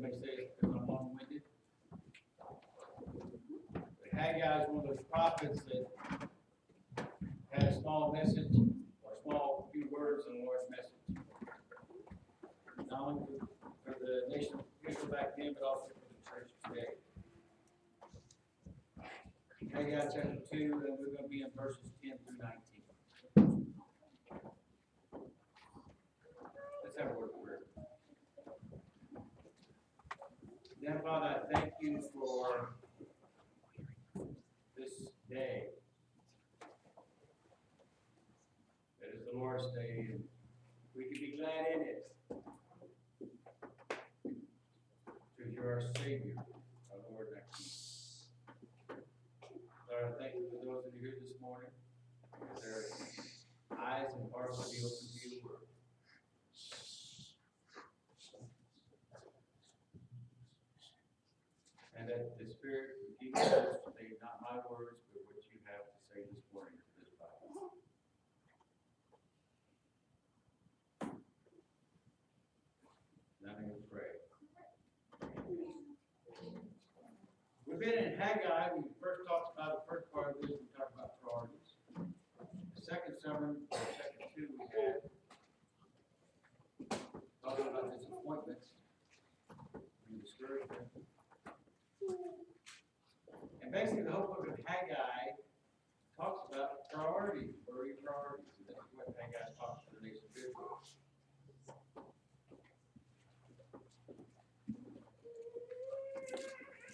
may say it's because I'm long-winded. But Haggai is one of those prophets that had a small message, or small few words in a large message. Not only for the nation of Israel back then, but also for the church today. Haggai chapter 2, and we're going to be in verses 10 through 19. Let's have a word of prayer. Then, Father, I thank you for this day. That is the Lord's day, and we can be glad in it. Because you're our Savior, our Lord and our King. Lord, I thank you for those that are here this morning. That their eyes and hearts will be open to your word. And that the Spirit will keep us to say not my words, but what you have to say this morning to this Bible. Now I'm going to pray. We've been in Haggai. We first talked about the first part of this. We talked about priorities. The second sermon, the second two we had, talking about disappointments and discouragement. And basically, the whole book of Haggai talks about priorities. What are your priorities? And that's what Haggai talks to the nation of Israel.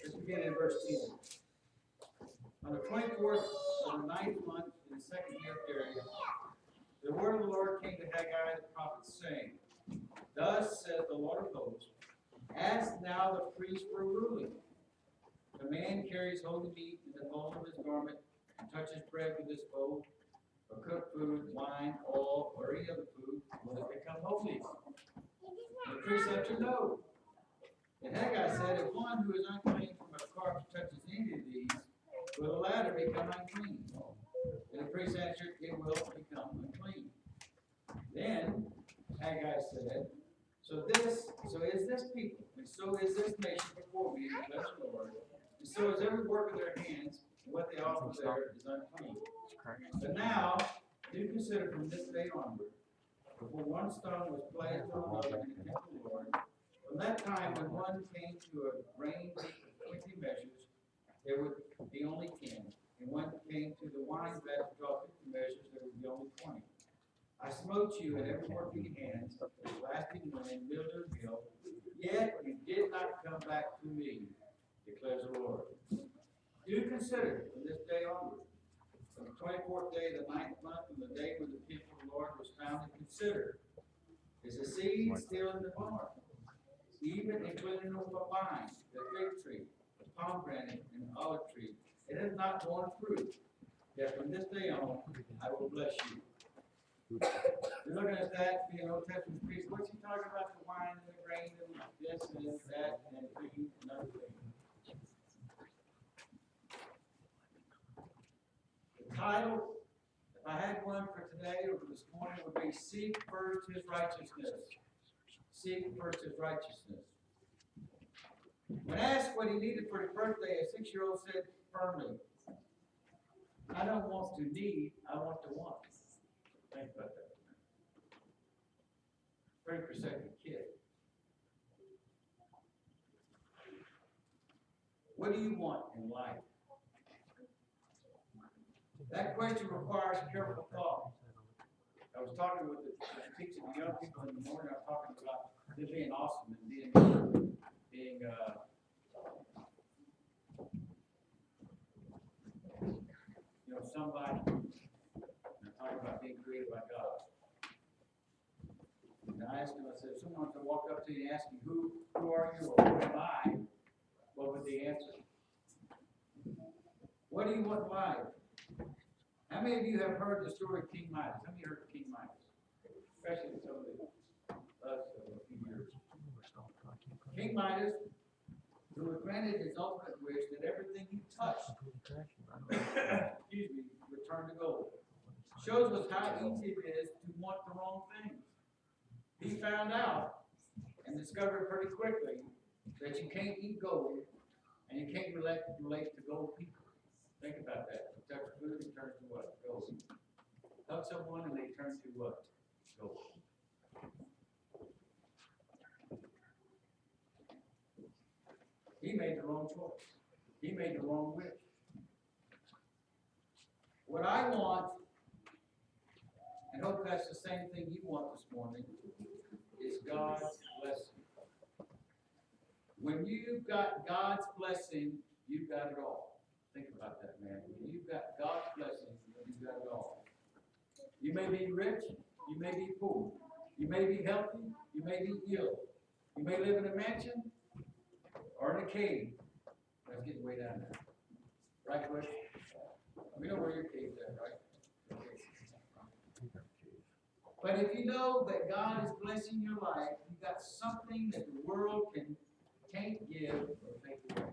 Let's begin in verse 10. On the 24th of the 9th month in the second year of Darius, the word of the Lord came to Haggai the prophet, saying, Thus says the Lord of hosts, ask now the priest for ruling. If a man carries holy meat in the fold of his garment, and touches bread with his bowl, or cooked food, wine, oil, or any other food, will it become holy? And the priest answered, No. And Haggai said, If one who is unclean from a corpse touches any of these, will the latter become unclean? And the priest answered, It will become unclean. Then Haggai said, So is this people, and so is this nation before me, declares the Lord. And so is every work of their hands, and what they offer there is unclean. But now, do consider from this day onward, before one stone was placed on another in the temple of the Lord, from that time when one came to a grain of 20 measures, there would be only 10. And one came to the wine vat to draw 50 measures, there would be only 20. I smote you in every work of your hands, as lasting wind, mildew and hill, yet you did not come back to me, declares the Lord. Do consider from this day onward, from the 24th day of the 9th month, from the day when the people of the Lord was found, to consider, is the seed still in the barn, even including the vine, the fig tree, the pomegranate, and the olive tree? It has not borne fruit. Yet from this day on, I will bless you. You're looking at that, being an Old Testament priest. What's he talking about? The wine and the grain and this and that and food and other things. The title, if I had one for today or for this morning, would be Seek First His Righteousness. Seek first His righteousness. When asked what he needed for his birthday, a 6-year-old said firmly, I don't want to need, I want to want. Think about that for a minute. 30% kid. What do you want in life? That question requires careful thought. I was talking with teaching the young people in the morning. I was talking about this being awesome and being somebody. I'm talking about being created by God. And I asked him, I said, if someone could walk up to you and ask you, who are you or who am I? What would they answer? What do you want in life? How many of you have heard the story of King Midas? How many heard of King Midas? Especially some of us a few years. King Midas, who was granted his ultimate wish that everything he touched, return to gold. Shows us how easy it is to want the wrong things. He found out and discovered pretty quickly that you can't eat gold and you can't relate to gold people. Think about that. You touch food, it turns to what? Gold. Hug someone and they turn to what? Gold. He made the wrong choice. He made the wrong wish. What I want, and hope that's the same thing you want this morning, is God's blessing. When you've got God's blessing, you've got it all. Think about that, man. When you've got God's blessing, you've got it all. You may be rich, you may be poor. You may be healthy, you may be ill. You may live in a mansion or in a cave. That's getting way down there. Right, Bush? We know where your cave's at, right? But if you know that God is blessing your life, you've got something that the world can't give or take away.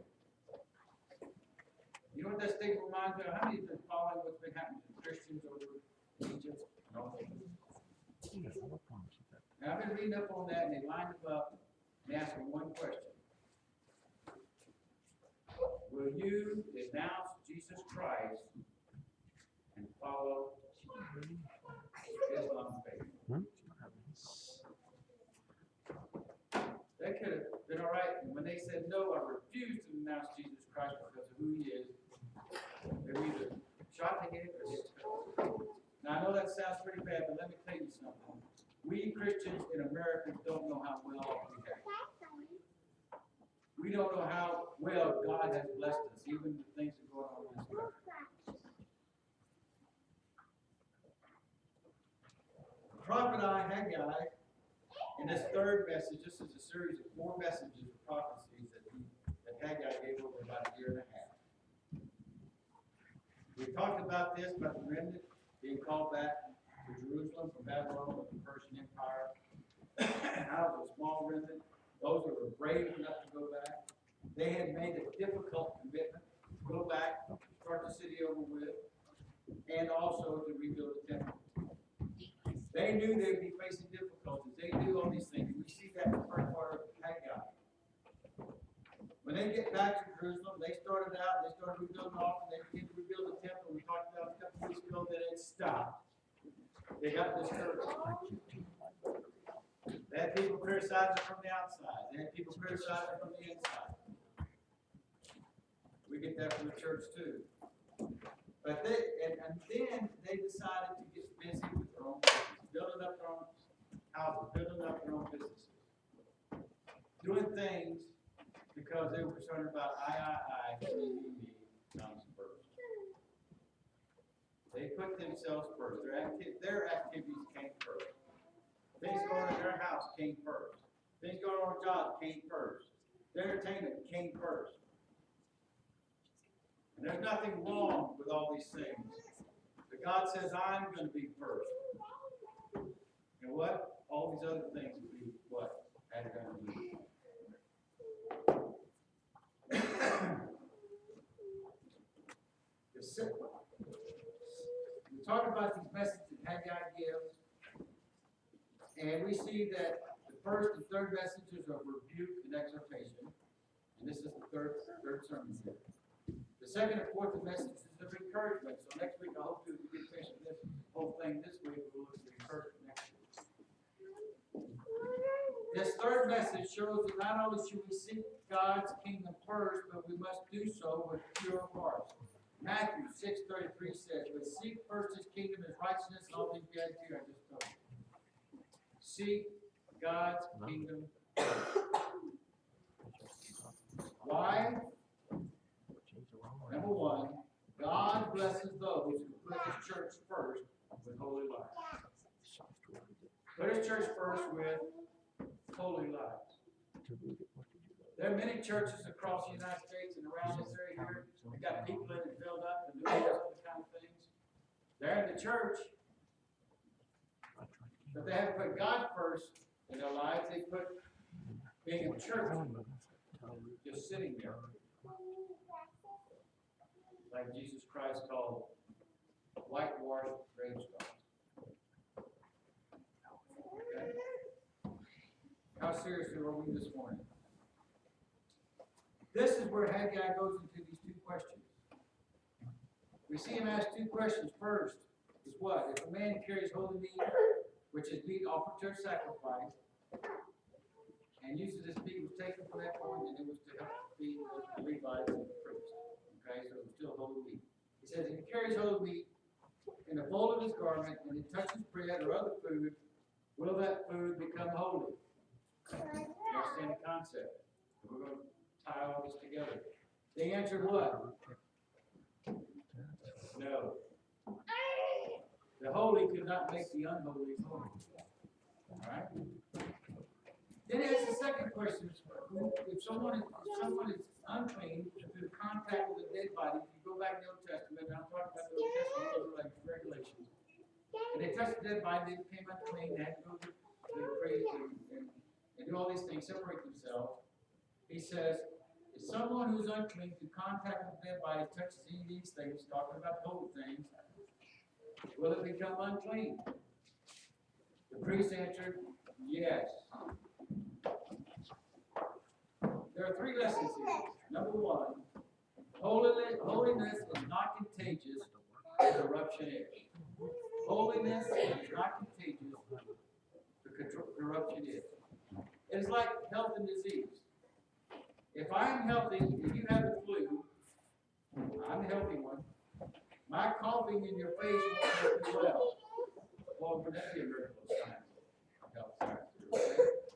You know what that statement reminds me of? How many have been following what's been happening to Christians over in Egypt? No. And I've been reading up on that, and they lined them up and asked them one question. Will you denounce Jesus Christ and follow Islam's faith? That could have been all right. And when they said no, I refuse to denounce Jesus Christ because of who he is, they're either shot to him or hit. Now, I know that sounds pretty bad, but let me tell you something. We Christians in America don't know how well we have. We don't know how well God has blessed us, even the things that go on in this country. The prophet Haggai, in this third message, this is a series of 4 messages of prophecies that Haggai gave over about a year and a half. We talked about this, about the remnant being called back to Jerusalem from Babylon with the Persian Empire. Out of a small remnant, those that were brave enough to go back. They had made a difficult commitment to go back, start the city over with, and also to rebuild the temple. They knew they would be facing difficulties. They knew all these things. We see that in the first part of Haggai. When they get back to Jerusalem, they started rebuilding off, and they began to rebuild the temple. We talked about a couple weeks ago that it stopped. They got discouraged. They had people criticize it from the outside. They had people criticize it from the inside. We get that from the church too. But then they decided to get busy with their own business, building up their own houses, building up their own businesses, doing things because they were concerned about I, me, comes first. They put themselves first. Their activities came first. Things going on in their house came first. Things going on in their job came first. Their entertainment came first. And there's nothing wrong with all these things. But God says, I'm going to be first. And what? All these other things will be what? Added unto you. We talk about these messages that Haggai gives, and we see that the first and third messages are rebuke and exhortation, and this is the third sermon here. The second and fourth messages of encouragement. So next week, I hope we get finished with this whole thing this week. We'll look at the encouragement next week. This third message shows that not only should we seek God's kingdom first, but we must do so with pure hearts. Matthew 6:33 says, "But seek first his kingdom, his righteousness, and all things be added to you." I just told you. Seek God's kingdom first. Why? Number one, God blesses those who put his church first with holy lives. Put his church first with holy lives. There are many churches across the United States and around this area here. We've got people in it filled up and doing those other kind of things. They're in the church, but they haven't put God first in their lives. They put being in church, just sitting there. Like Jesus Christ called whitewashed gravestones. Okay? How seriously are we this morning? This is where Haggai goes into these two questions. We see him ask two questions. First is what? If a man carries holy meat, which is meat offered to a sacrifice, and uses this meat was taken from that point, and it was to help feed the Levites and the priests. Okay, so it was still holy meat. He says if he carries holy meat in the fold of his garment, and he touches bread or other food, will that food become holy? You understand the concept? We're going to tie all this together. They answered what? No. The holy could not make the unholy holy. Alright? Then it asks the second question. If someone is unclean through contact with a dead body, if you go back in the Old Testament, and I'm talking about the Old Testament, those are like regulations. And they touched the dead body, they became unclean, they had to go to the priest and do all these things, separate themselves. He says, if someone who's unclean through contact with a dead body touches any of these things, talking about holy things, will it become unclean? The priest answered, yes. There are three lessons here. Number one, holiness is not contagious, corruption is. Holiness is not contagious, corruption is. It's like health and disease. If I'm healthy, if you have the flu, I'm the healthy one, my coughing in your face won't make you well. Well, would that be a miracle of science? Health science.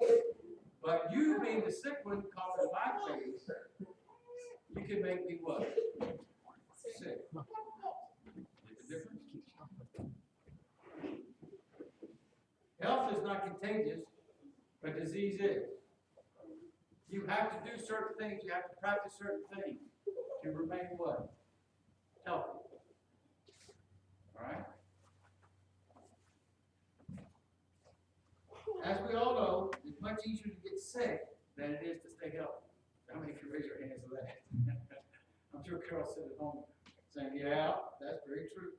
Okay? But you being the sick one coughing in my face, you can make me what? Sick. Make a difference? Health is not contagious, but disease is. You have to do certain things, you have to practice certain things to remain what? Healthy. Alright? As we all know, it's much easier to get sick than it is to stay healthy. How many can raise your hands to that? I'm sure Carol's sitting at home saying, yeah, that's very true.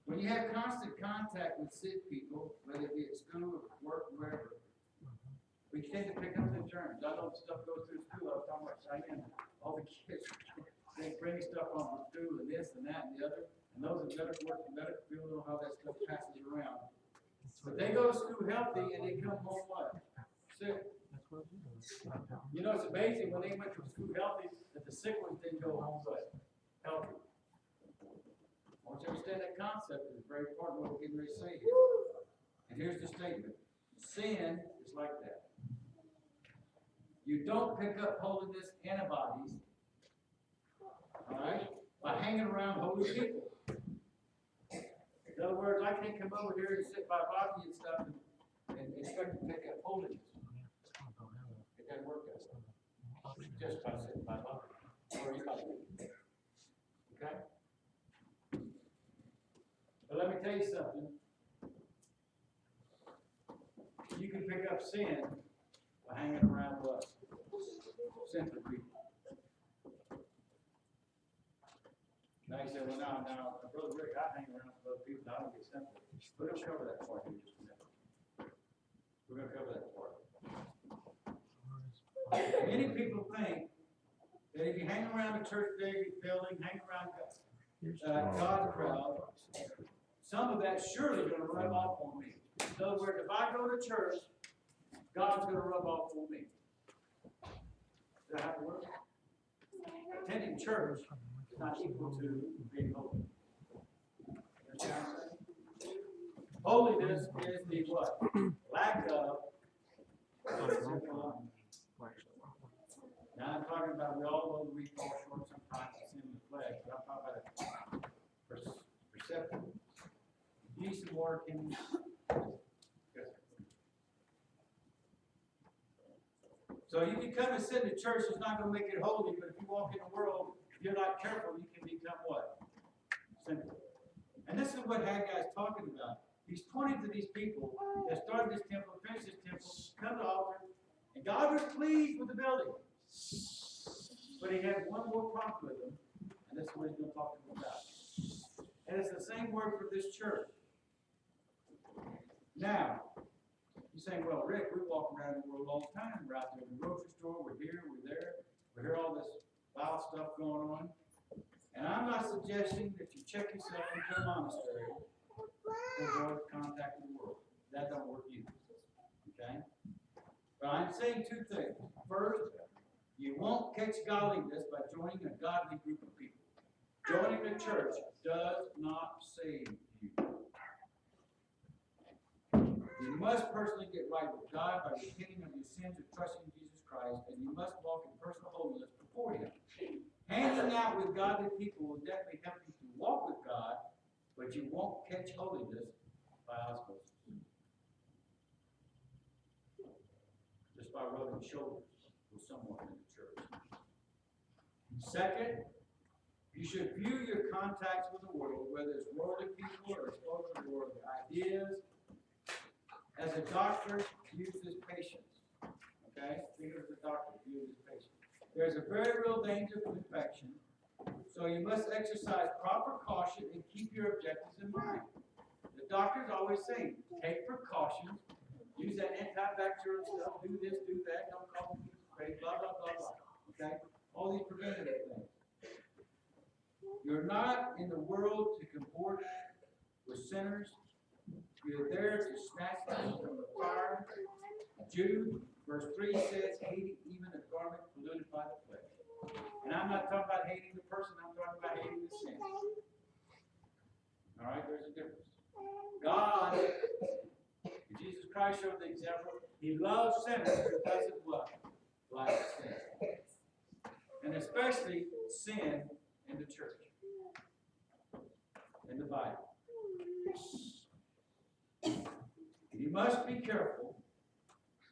When you have constant contact with sick people, whether it be at school or work or wherever, we tend to pick up the germs. I know stuff goes through school. I was talking about Cheyenne. All the kids, they bring stuff on from school and this and that and the other. And those that better work in medical field know how that stuff passes around. But they go to school healthy and they come home what? Sick. You know, it's amazing when they went to school healthy that the sick ones didn't go home what? Healthy. I want you to understand that concept is very important what we're getting ready to say here. And here's the statement. Sin is like that. You don't pick up holiness antibodies, all right, by hanging around holy people. In other words, I can't come over here and sit by Bobby and stuff and expect to pick up holiness. It doesn't work that way. Just by sitting by Bobby. Or anybody. Okay? But let me tell you something. You can pick up sin by hanging around what? Sinful people. Now you say, well, now, Brother Rick, I hang around with other people, I don't get sinful. We're going to cover that part in just a minute. We're going to cover that part. Many people think that if you hang around a church building, hang around God's crowd, some of that's surely going to rub off on me. In other words, if I go to church, God's going to rub off on me. Does that have to work? Attending church is not equal to being holy. Holiness is the what? Lack of. Now I'm talking about, we all know we fall short sometimes of sin in the flesh, but I'm talking about perceptive. Use some water, can you? So you can come and sit in the church, it's not going to make it holy, but if you walk in the world, if you're not careful, you can become what? Sinful. And this is what Haggai is talking about. He's pointing to these people that started this temple, finished this temple, come to the altar, and God was pleased with the building. But he had one more problem with them, and this is what he's going to talk to them about. And it's the same word for this church. Now, you saying, well, Rick, we walk around the world all the time. We're out there in the grocery store, we're here, we're there, we hear all this wild stuff going on. And I'm not suggesting that you check yourself into a monastery to avoid contact with the world. That don't work either. Okay? But I'm saying two things. First, you won't catch godliness by joining a godly group of people. Joining the church does not save you. You must personally get right with God by repenting of your sins and trusting in Jesus Christ, and you must walk in personal holiness before Him. Hanging out with godly people will definitely help you to walk with God, but you won't catch holiness by osmosis. Just by rubbing shoulders with someone in the church. Second, you should view your contacts with the world, whether it's worldly people or exposure to worldly ideas, as a doctor views his patients. Okay? Think of the doctor views his patients. There's a very real danger of infection, so you must exercise proper caution and keep your objectives in mind. The doctor's always saying, take precautions, use that antibacterial stuff, do this, do that, don't call people crazy, blah, blah, blah, blah. Okay? All these preventative things. You're not in the world to comport with sinners. You're there to snatch them from the fire. Jude, verse 3 says, hating even a garment polluted by the flesh. And I'm not talking about hating the person, I'm talking about hating the sin. All right, there's a difference. God, Jesus Christ showed the example. He loves sinners who doesn't what? Like sin. And especially sin in the church, in the Bible. You must be careful,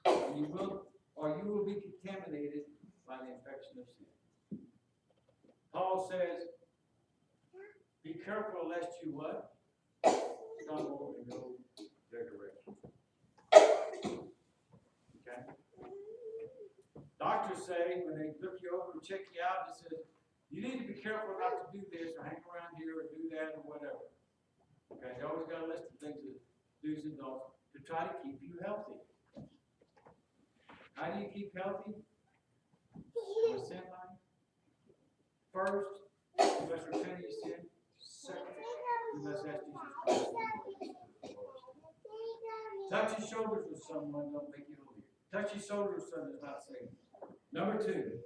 or you will be contaminated by the infection of sin. Paul says, be careful lest you what? Stumble and go their direction. Okay? Doctors say, when they look you over and check you out, it says, you need to be careful not to do this or hang around here or do that or whatever. Okay? They always got a list of things that do's and don'ts to try to keep you healthy. How do you keep healthy? From a sin life. First, you must repent of your sin. Second, you must ask Jesus Christ. Touching shoulders with someone don't make you holy. Touching shoulders with someone does not save you. Number two,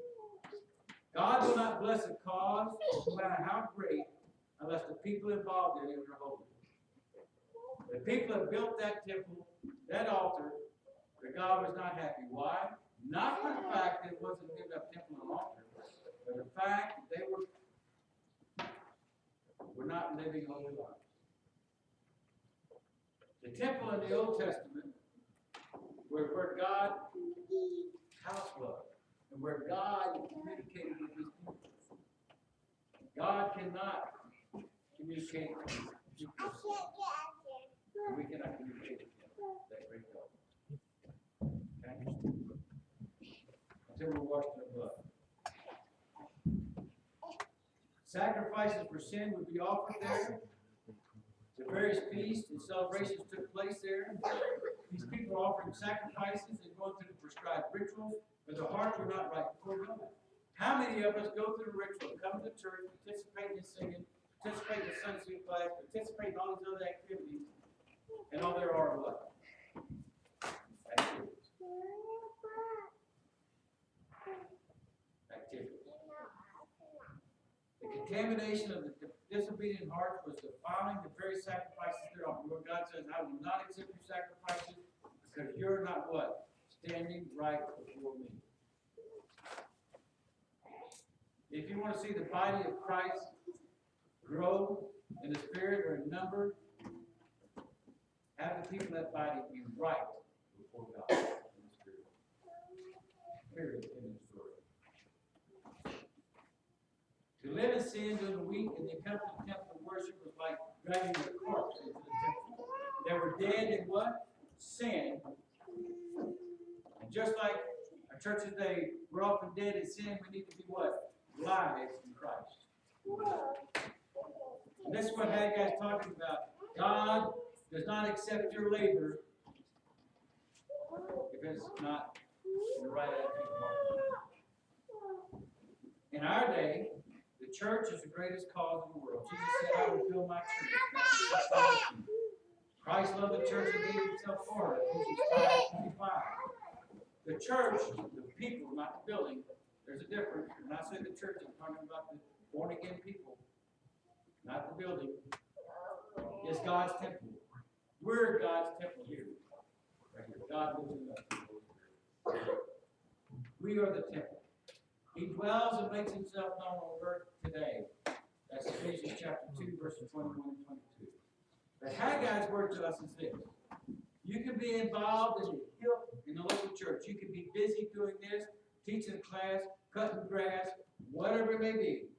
God will not bless a cause, no matter how great, unless the people involved in it are holy. The people that built that temple, that altar, but God was not happy. Why? Not for the fact that it wasn't a good enough temple and altar, but the fact that they were not living holy lives. The temple in the Old Testament were where God house was, and where God communicated with his people. God cannot communicate with his people. We cannot communicate with him. That great God. Okay? Until we're washed in the blood. Sacrifices for sin would be offered there. The various feasts and celebrations took place there. These people were offering sacrifices and going through the prescribed rituals, but their hearts were not right before God. How many of us go through the ritual, come to church, participate in singing, participate in the Sunday school class, participate in all these other activities, and all there are what? Activities. The contamination of the disobedient heart was defiling the very sacrifices they're offering. Lord God says, I will not accept your sacrifices because you're not what? Standing right before me. If you want to see the body of Christ grow in the spirit or in number, have the people in that body be right before God in the spirit. Period in the story. To live in sin during the week in the temple of worship was like dragging a corpse into the temple. They were dead in what? Sin. And just like our church today, we're often dead in sin, we need to be what? Lives in Christ. And this is what Haggai's talking about. God does not accept your labor if it's not in the right attitude of heart. In our day, the church is the greatest cause in the world. Jesus said, I will build my church. Christ loved the church and gave himself for her. Ephesians 5:25. The church, the people, not the building. There's a difference. When I say the church, I'm talking about the born again people, not the building. Is God's temple. We're God's temple here. Right here. God lives in us. We are the temple. He dwells and makes himself known on earth today. That's Ephesians chapter 2, verses 21 and 22. But Haggai's word to us is this. You can be involved in the local church. You can be busy doing this, teaching a class, cutting grass, whatever it may be,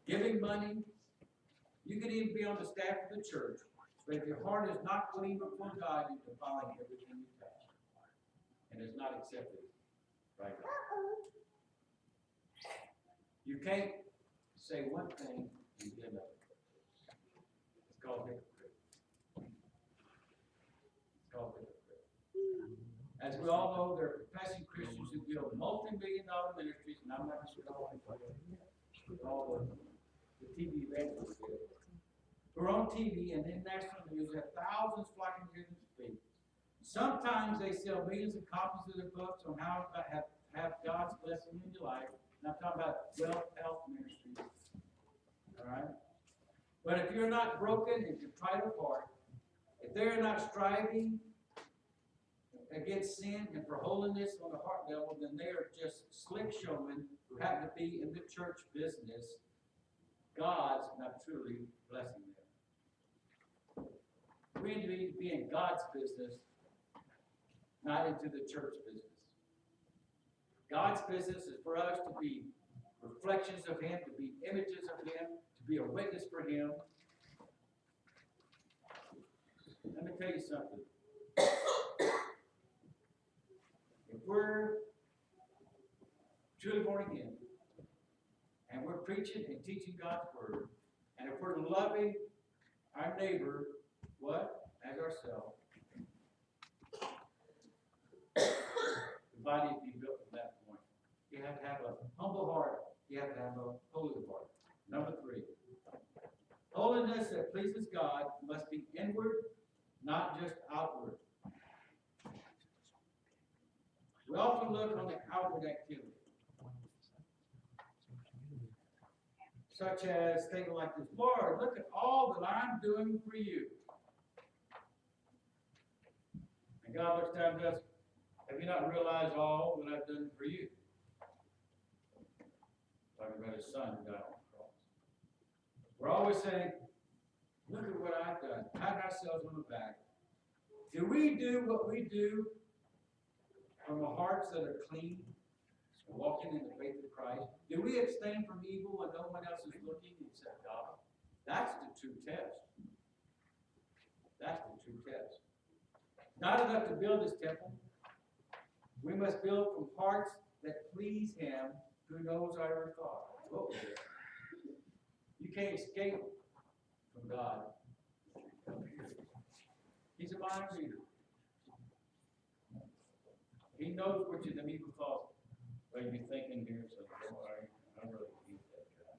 giving money. You can even be on the staff of the church. But if your heart is not clean before God, you're defiling everything you touch. And it's not accepted right now. You can't say one thing and do another. It's called hypocrite. It's called hypocrite. As we all know, there are professing Christians who build multi-million-dollar ministries, and I'm not sure all the TV evangelists do. We're on TV and in national news, have thousands flocking to them speak. Sometimes they sell millions of copies of their books on how to have God's blessing in your life. And I'm talking about wealth, health ministries. All right? But if you're not broken and contrite of heart, if they're not striving against sin and for holiness on the heart level, then they are just slick showmen who happen to be in the church business. God's not truly blessing them. We need to be in God's business, not into the church business. God's business is for us to be reflections of him, to be images of him, to be a witness for him. Let me tell you something. If we're truly born again, and we're preaching and teaching God's word, and if we're loving our neighbor, what? As ourselves, the body is being built from that point. You have to have a humble heart. You have to have a holy heart. Number 3. Holiness that pleases God must be inward, not just outward. We often look on the outward activity, such as statement like this: Lord, look at all that I'm doing for you. And God looks down at us, have you not realized all that I've done for you? Talking about his son who died on the cross. We're always saying, look at what I've done. Pat ourselves on the back. Do we do what we do from the hearts that are clean, walking in the faith of Christ? Do we abstain from evil when no one else is looking except God? That's the true test. That's the true test. Not enough to build this temple. We must build from hearts that please him who knows our thought. Whoa. You can't escape from God. He's a mind reader. He knows what the evil thoughts are you thinking here. So I really hate that guy.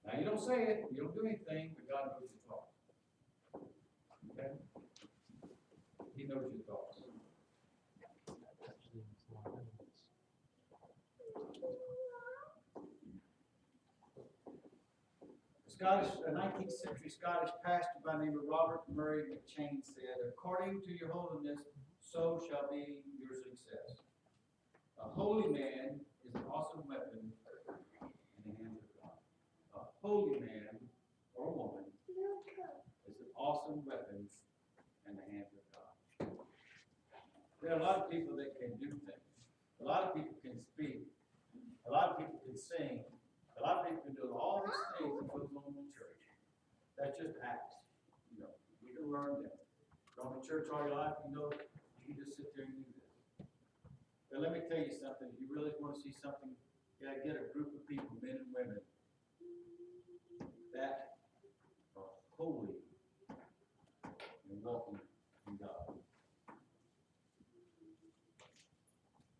Now you don't say it, you don't do anything, but God knows your thoughts. Okay? He knows your thoughts. A 19th century Scottish pastor by the name of Robert Murray McChain said, according to your holiness, so shall be your success. A holy man is an awesome weapon in the hands of God. A holy man or woman is an awesome weapon in the hands of God. There are a lot of people that can do things. A lot of people can speak. A lot of people can sing. A lot of people can do all these things that goes on in church. That's just acts. You know, you can learn them. Going to church all your life, you know, you can just sit there and do this. But let me tell you something. If you really want to see something, you got to get a group of people, men and women, that are holy and walking in God.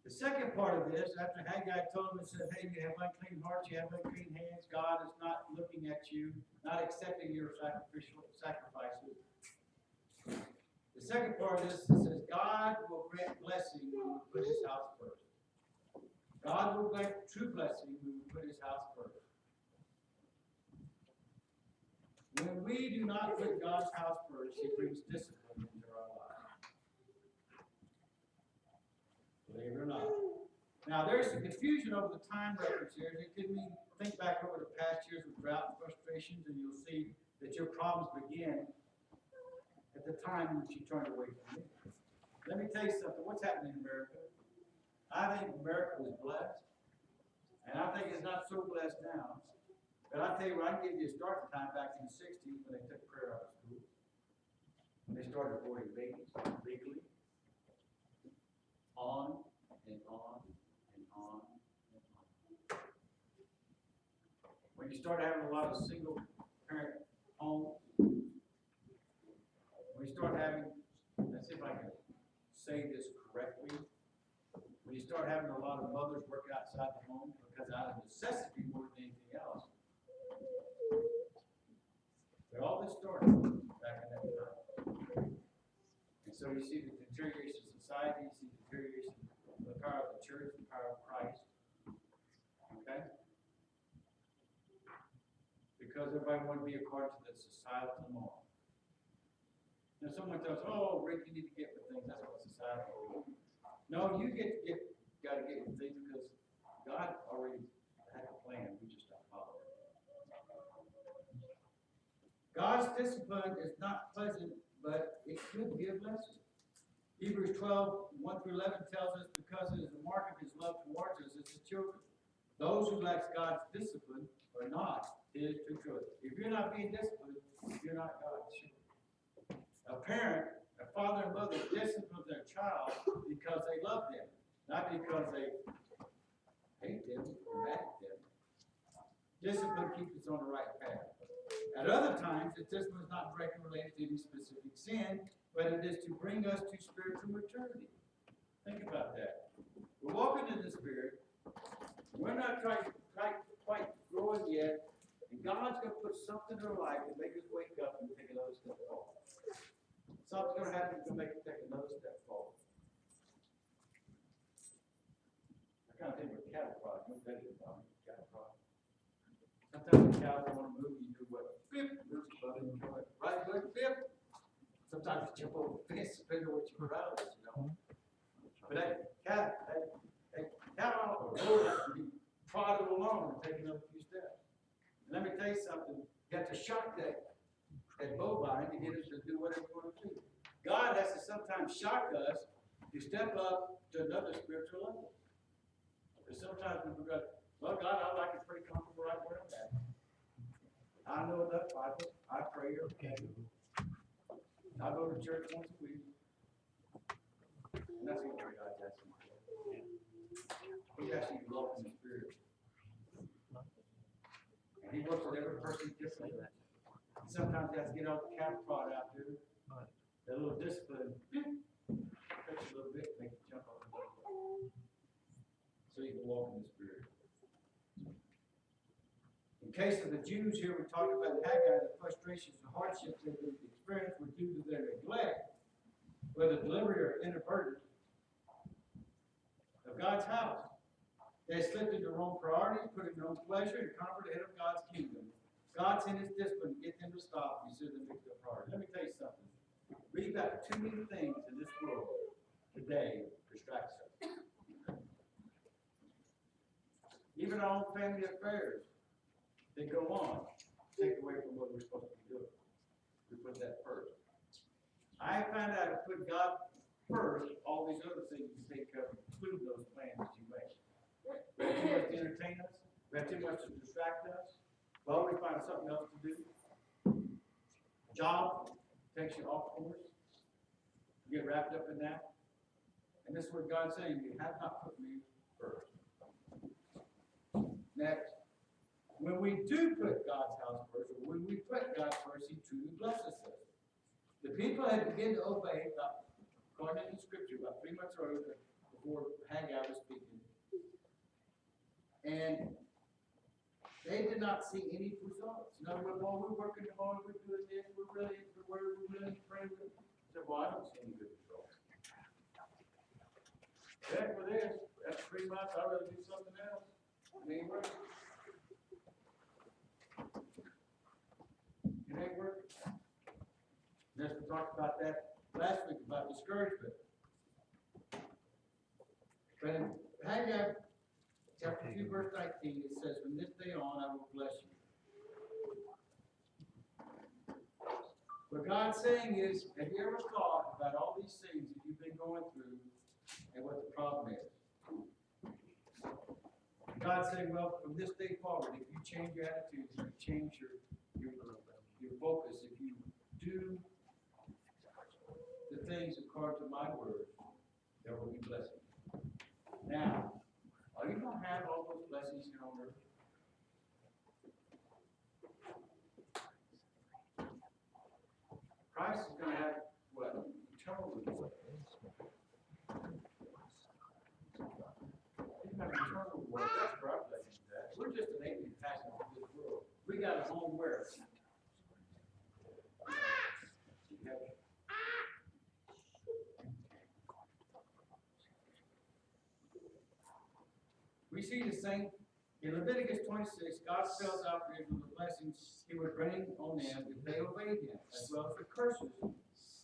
The second part of this, after Haggai told him and said, hey, you have unclean hearts, you have unclean hands, God is not looking at you, not accepting your sacrificial sacrifices. The second part of this says, God will grant blessing when we put his house first. God will grant true blessing when we put his house first. When we do not put God's house first, he brings discipline into our lives. Believe it or not. Now, there's some confusion over the time reference here. It could mean, think back over the past years with drought and frustrations, and you'll see that your problems begin at the time that you turn away from me. Let me tell you something. What's happening in America? I think America was blessed, and I think it's not so blessed now. But I'll tell you what, I can give you a starting time back in the 60s when they took prayer out of school. When they started aborting babies legally. On and on and on and on. When you start having a lot of single parent homes, when you start having, let's see if I can say this correctly, when you start having a lot of mothers work outside the home because out of necessity more than anything else. But all this started back in that time. And so you see the deterioration of society, you see the deterioration of the power of the church, the power of Christ. Okay? Because everybody wants to be according to the societal norm. Now someone tells, oh, Rick, you need to get with things. That's what society is. No, you got to get with things because God already had a plan. We just don't follow it. God's discipline is not pleasant, but it could be a blessing. Hebrews 12, 1 through 11 tells us because it is a mark of his love towards us as his children. Those who lack God's discipline are not his true children. If you're not being disciplined, you're not God's children. A parent, a father and mother discipline their child because they love them, not because they hate them or mad at them. Discipline keeps us on the right path. At other times, the discipline is not directly related to any specific sin, but it is to bring us to spiritual maturity. Think about that. We're walking in the Spirit. We're not quite growing yet, and God's going to put something in our life to make us wake up and take another step forward. Something's going to happen to make us take another step forward. I kind of think of a cattle prod. You know what that is, Tommy? Cattle prod. Sometimes the cows don't want to move. You do what? Bip, moves the button, right foot, bip. Sometimes you jump over the fence, depending on what you around it, you know. But that cow or bull has to be prodded along and take another few steps. And let me tell you something. You have to shock that bovine to get us to do whatever we want to do. God has to sometimes shock us to step up to another spiritual level. Because sometimes we go, well, God, I like it pretty comfortable right where I'm at. I know enough Bible. I pray every day. I go to church once a week. And that's what God does. He actually walks in the Spirit. And he works with every person differently. And sometimes he has to get all the cattle prod out there. That little discipline, takes a little bit, make you jump up and down. So you can walk in the Spirit. In case of the Jews here, we talked about in Haggai, the frustrations and hardships they experienced were due to their neglect, whether deliberate or inadvertent, of God's house. They slipped into their own priorities, put in their own pleasure, and comfort ahead of God's kingdom. God's in his discipline to get them to stop instead of make their priority. Let me tell you something. We've got too many things in this world today distracts us. Even our own family affairs, they go on, take away from what we're supposed to be doing. We put that first. I found out to put God first, all these other things you take care of, include those plans that you make. We have too much to entertain us. We have too much to distract us. Well, we find something else to do. Job takes you off course. You get wrapped up in that. And this is what God's saying. You have not put me first. Next. When we do put God's house first, or when we put God first, he truly blesses us. The people had begun to obey, according to the scripture, about 3 months earlier, the before Haggai was speaking. And they did not see any results. In other words, well, we're working hard, we're doing this, we're really into the word, we're really praying. I said, well, I don't see any good results. Heck with this, that's 3 months, I'd rather do something else. It ain't working. It ain't working. Yes, we talked about that last week, about discouragement. But in Haggai chapter 2, verse 19, it says, from this day on I will bless you. What God's saying is, have you ever thought about all these things that you've been going through and what the problem is? God's saying, well, from this day forward, if you change your attitude, if you change your focus, if you do the things according to my word, there will be blessings. Now, are you going to have all those blessings here on earth? Christ is going to have what? Eternal reward. He's got eternal reward. That's where our blessings at. We're just an alien passing through this world. We got a home where? We see the same in Leviticus 26. God spells out for Israel the blessings He would bring on them if they obeyed Him, as well as the curses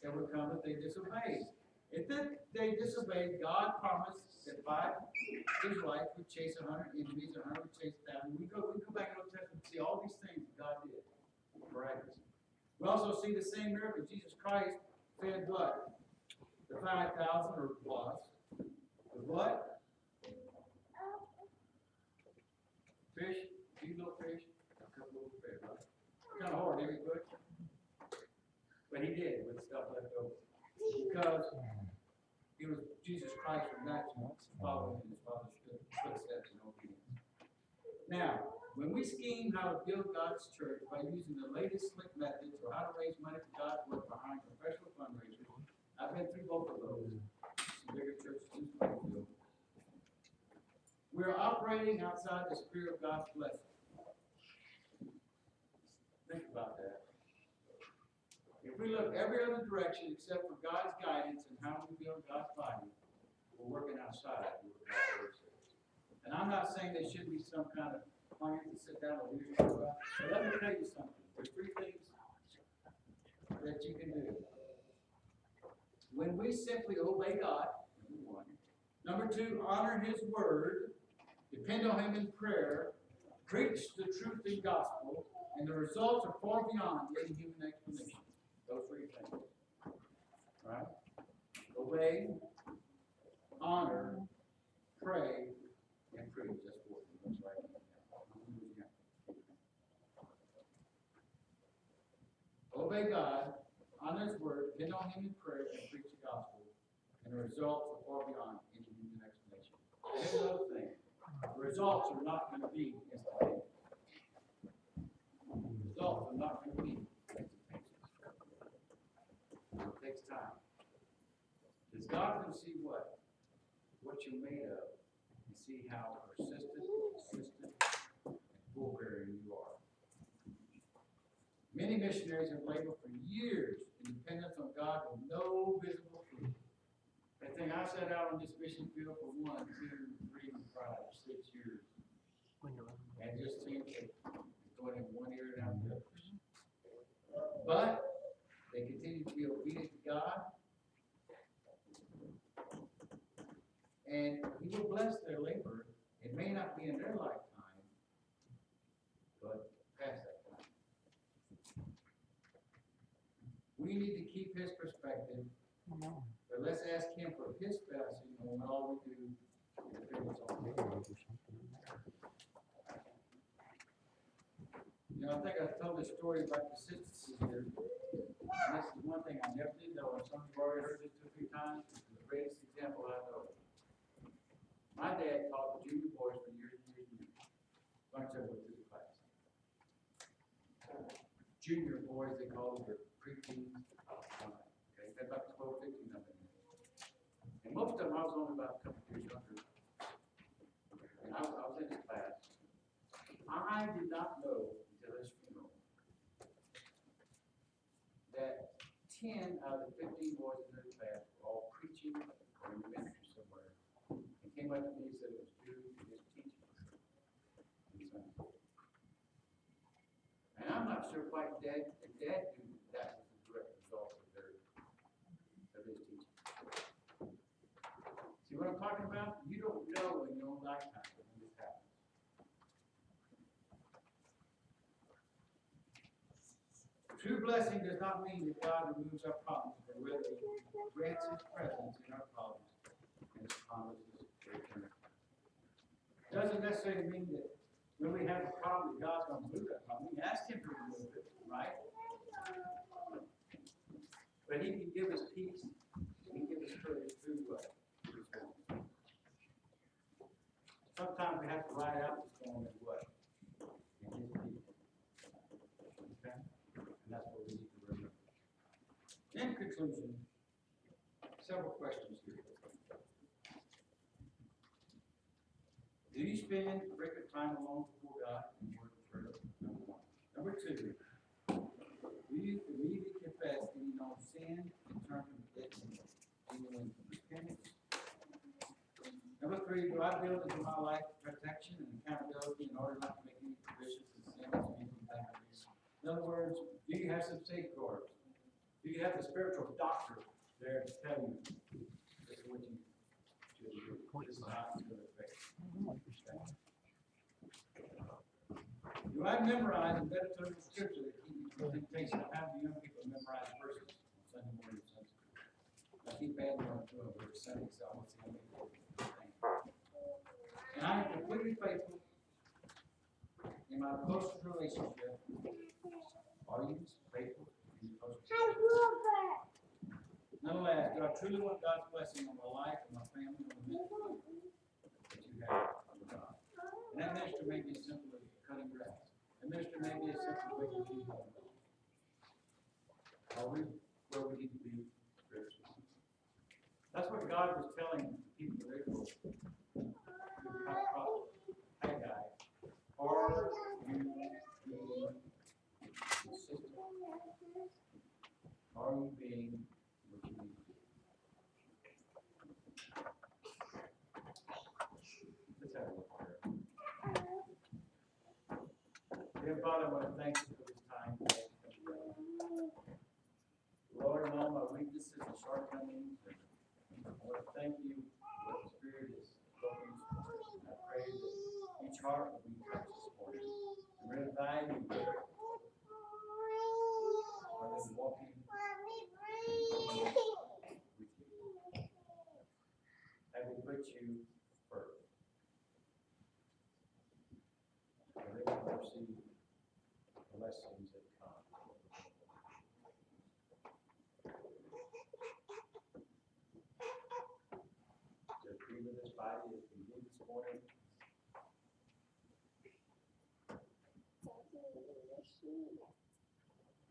that would come if they disobeyed. If they disobeyed, God promised that 5 Israelites would chase 100 enemies, 100 would chase 1,000. We go back in the Old Testament and see all these things that God did. Miraculous. We also see the same miracle. Jesus Christ fed what? The 5,000 or plus. With what? Fish, few little fish, a couple little fish, right? Kind of hard, didn't he, Butch? But he did with stuff left over. Because it was Jesus Christ was naturally following in his Father's footsteps in obedience. Now, when we scheme how to build God's church by using the latest slick methods or how to raise money for God's work behind professional fundraisers, I've been through both of those. Some bigger churches in Springfield. We're operating outside the spirit of God's blessing. Think about that. If we look every other direction except for God's guidance and how we build God's body, we're working outside what God's word says. And I'm not saying there should be some kind of plan to sit down and leadership about. But let me tell you something. There's 3 things that you can do. When we simply obey God, number 1. Number 2, honor His word. Depend on Him in prayer, preach the truth in gospel, and the results are far beyond any human explanation. Those 3 things. Right? Obey, honor, pray, and preach. That's 4 things. That's right. Obey God, honor His word, depend on Him in prayer, and preach the gospel, and the results are far beyond any human explanation. Here's another thing. The results are not going to be instantaneous. The results are not going to be instantaneous. It takes time. Because God can see what you're made of and see how persistent, consistent, and full-bearing you are. Many missionaries have labored for years in dependence on God with no visible fruit. I think I sat out on this mission field for 1, 2, 3, 5, 6 years. And just seemed to going in one ear and out the other. But they continue to be obedient to God. And He will bless their labor. It may not be in their lifetime, but past that time. We need to keep His perspective. But let's ask Him for His blessing on all we do and depends on Him. You know, I think I've told this story about consistency here. And this is one thing I never did know, and some of you have already heard this 2 or 3 times. It's the greatest example I know. My dad taught the junior boys for years and years and years. Bunch of them went through the class. Junior boys, they call them their preteens. Okay, they're about 12, 15 of them. And most of them I was only about a couple years younger, and I was in his class. I did not know until his funeral that 10 out of the 15 boys in his class were all preaching or in ministry somewhere. And came up to me and said it was due to his teaching. And I'm not sure quite Dad knew that was the direct result of his teaching. See what I'm talking about? You don't know in your own lifetime when this happens. True blessing does not mean that God removes our problems, but rather He grants His presence in our problems and His promises for eternity. It doesn't necessarily mean that when we have a problem, that God's going to remove that problem. We can ask Him to remove it, right? But He can give us peace. He can give us courage through what? Sometimes we have to ride out the storm as what? In His peace. Okay? And that's what we need to remember. In conclusion, several questions here. Do you spend regular time alone before God in word and prayer? Number one. Number two, do you immediately confess any known sin and turn from it to genuine repentance? Number three, do I build into my life protection and accountability in order not to make any provisions and sins and anything like this? In other words, do you have some safeguards? Do you have the spiritual doctor there to tell you this is what you should do? This is how it's going to affect you. Do I memorize and meditate on scripture that keep me from temptation? I have the young people memorize verses on Sunday morning and Sunday school. I keep adding on to them every Sunday, so I want to see how many people do the same. And I am completely faithful in my closest relationship. Are you faithful in your closest relationship? Nonetheless, do I truly want God's blessing on my life and my family and the ministry that you have with God? And that ministry may be as simple as cutting grass. The ministry may be as simple as waking people up. Are we where we need to be spiritually? That's what God was telling the people of Israel. Haggai, are you being consistent? Are you being what you need to be? Let's have a look here. Dear Father, I want to thank you for this time today. Lord, in all my weaknesses and shortcomings, I want to thank you for the Spirit is spoken this morning. I pray that each heart will be touched this morning. And really value you when they're walking with you. I will put you first. And they will receive the blessings that come. Just be with this body as we did this morning.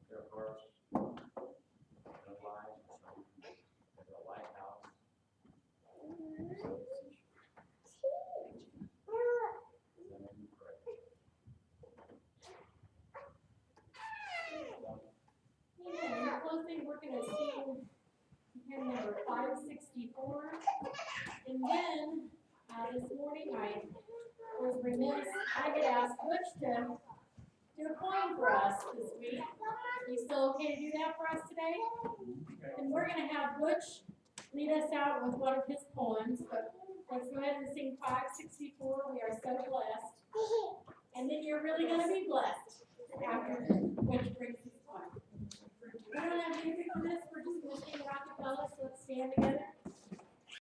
Their hearts and lives as a lighthouse. Amen. Closing, we're going to sing hymn number 564. And then this morning I was remiss. I had asked Butch to do a poem for us this week. Are you still okay to do that for us today? And we're going to have Butch lead us out with one of his poems. But let's go ahead and sing 564. We are so blessed. And then you're really going to be blessed after